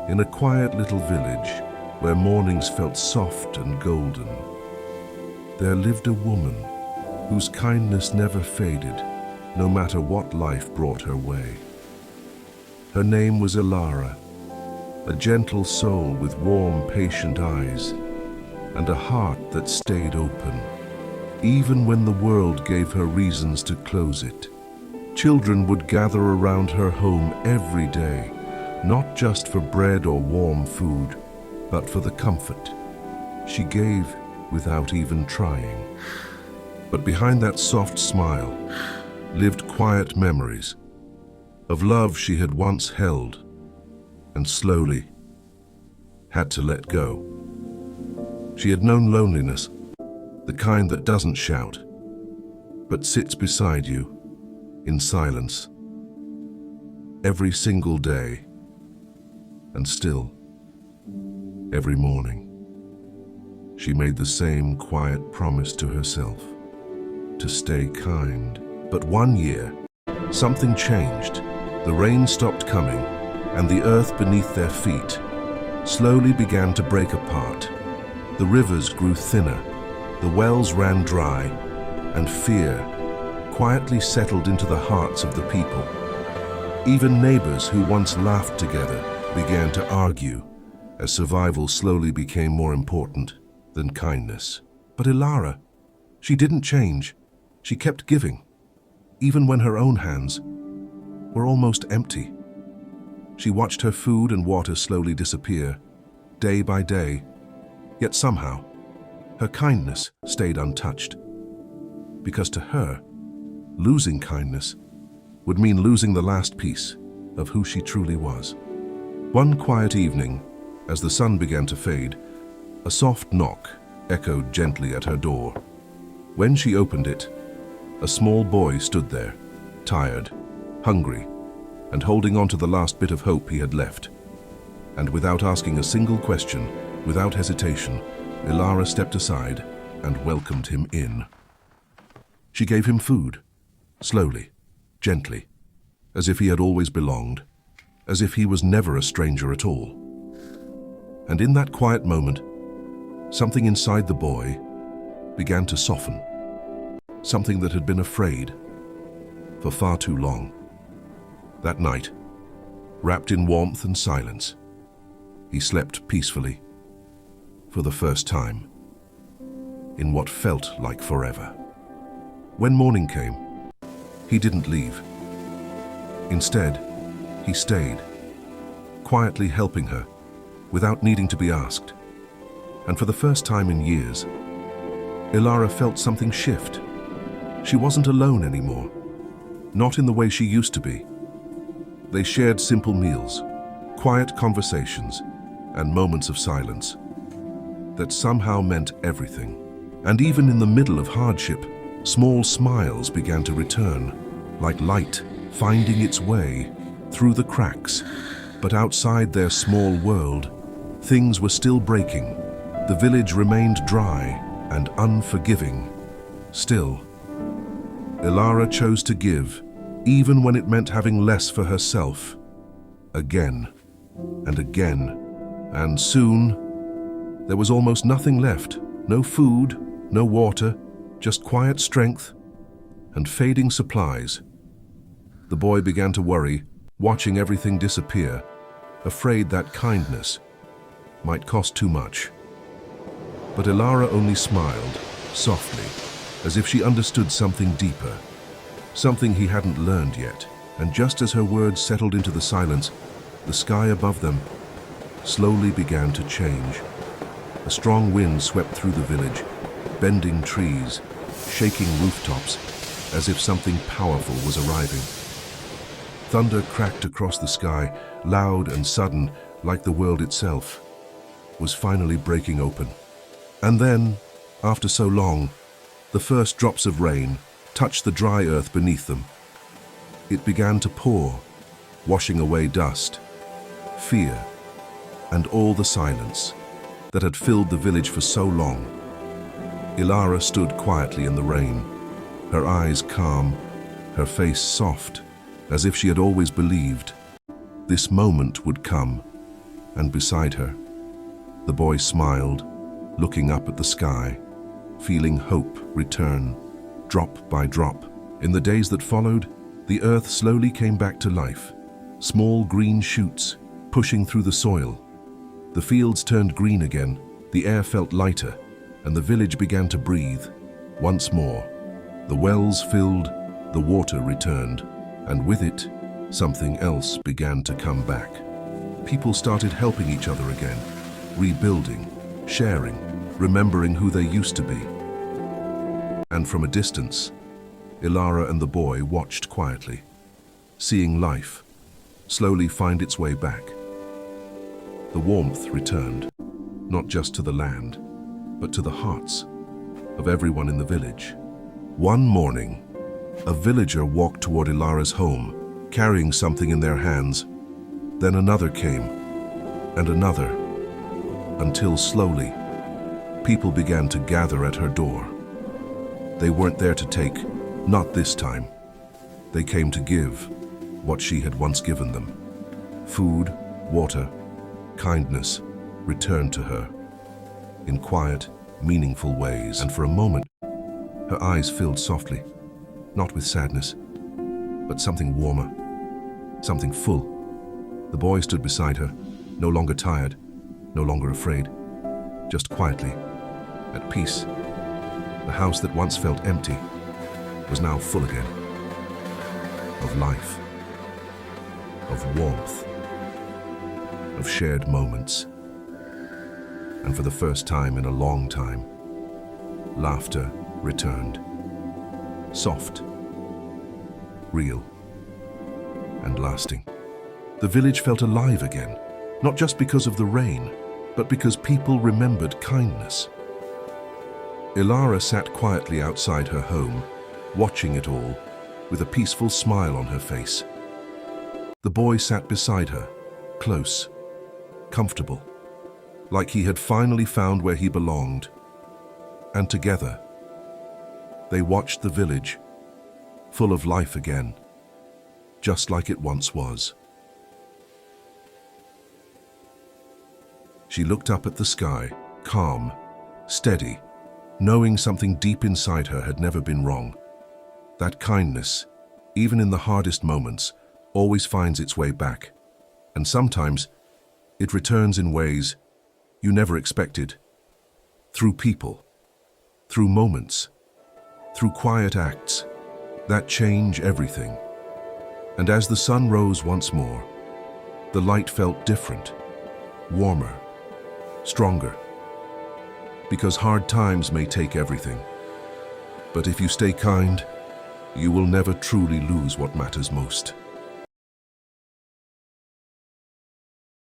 In a quiet little village where mornings felt soft and golden, there lived a woman whose kindness never faded, no matter what life brought her way. Her name was Ilara, a gentle soul with warm, patient eyes and a heart that stayed open, even when the world gave her reasons to close it. Children would gather around her home every day, not just for bread or warm food, but for the comfort. She gave without even trying. But behind that soft smile lived quiet memories of love she had once held and slowly had to let go. She had known loneliness, the kind that doesn't shout, but sits beside you in silence every single day, and still, every morning, she made the same quiet promise to herself, to stay kind. But one year, something changed. The rain stopped coming, and the earth beneath their feet slowly began to break apart. The rivers grew thinner, the wells ran dry, and fear quietly settled into the hearts of the people. Even neighbors who once laughed together began to argue as survival slowly became more important than kindness. But Ilara, she didn't change. She kept giving, even when her own hands were almost empty. She watched her food and water slowly disappear, day by day, yet somehow, her kindness stayed untouched. Because to her, losing kindness would mean losing the last piece of who she truly was. One quiet evening, as the sun began to fade, a soft knock echoed gently at her door. When she opened it, a small boy stood there, tired, hungry, and holding on to the last bit of hope he had left. And without asking a single question, without hesitation, Ilara stepped aside and welcomed him in. She gave him food, slowly, gently, as if he had always belonged, as if he was never a stranger at all. And in that quiet moment, something inside the boy began to soften, something that had been afraid for far too long. That night, wrapped in warmth and silence, he slept peacefully, for the first time, in what felt like forever. When morning came, he didn't leave. Instead, he stayed, quietly helping her, without needing to be asked. And for the first time in years, Ilara felt something shift. She wasn't alone anymore, not in the way she used to be. They shared simple meals, quiet conversations, and moments of silence that somehow meant everything. And even in the middle of hardship, small smiles began to return, like light finding its way through the cracks. But outside their small world, things were still breaking. The village remained dry and unforgiving. Still, Ilara chose to give, even when it meant having less for herself. Again and again, and soon, there was almost nothing left. No food, no water, just quiet strength and fading supplies. The boy began to worry, watching everything disappear, afraid that kindness might cost too much. But Ilara only smiled, softly, as if she understood something deeper, something he hadn't learned yet. And just as her words settled into the silence, the sky above them slowly began to change. A strong wind swept through the village, bending trees, shaking rooftops, as if something powerful was arriving. Thunder cracked across the sky, loud and sudden, like the world itself was finally breaking open. And then, after so long, the first drops of rain touched the dry earth beneath them. It began to pour, washing away dust, fear, and all the silence that had filled the village for so long. Ilara stood quietly in the rain, her eyes calm, her face soft, as if she had always believed this moment would come and beside her. The boy smiled, looking up at the sky, feeling hope return, drop by drop. In the days that followed, the earth slowly came back to life. Small green shoots pushing through the soil. The fields turned green again, the air felt lighter, and the village began to breathe. Once more, the wells filled, the water returned, and with it, something else began to come back. People started helping each other again, rebuilding, sharing, remembering who they used to be. And from a distance, Ilara and the boy watched quietly, seeing life slowly find its way back. The warmth returned, not just to the land, but to the hearts of everyone in the village. One morning, a villager walked toward Ilara's home, carrying something in their hands. Then another came, and another, until slowly, people began to gather at her door. They weren't there to take, not this time. They came to give what she had once given them. Food, water, kindness returned to her in quiet, meaningful ways. And for a moment, her eyes filled softly, not with sadness, but something warmer, something full. The boy stood beside her, no longer tired, no longer afraid, just quietly, at peace. The house that once felt empty was now full again, of life, of warmth, of shared moments. And for the first time in a long time, laughter returned, soft, real, and lasting. The village felt alive again, not just because of the rain, but because people remembered kindness. Ilara sat quietly outside her home, watching it all, with a peaceful smile on her face. The boy sat beside her, close, comfortable, like he had finally found where he belonged. And together, they watched the village, full of life again, just like it once was. She looked up at the sky, calm, steady, knowing something deep inside her had never been wrong. That kindness, even in the hardest moments, always finds its way back. And sometimes, it returns in ways you never expected. Through people, through moments, through quiet acts that change everything. And as the sun rose once more, the light felt different, warmer, stronger. Because hard times may take everything, but if you stay kind, you will never truly lose what matters most.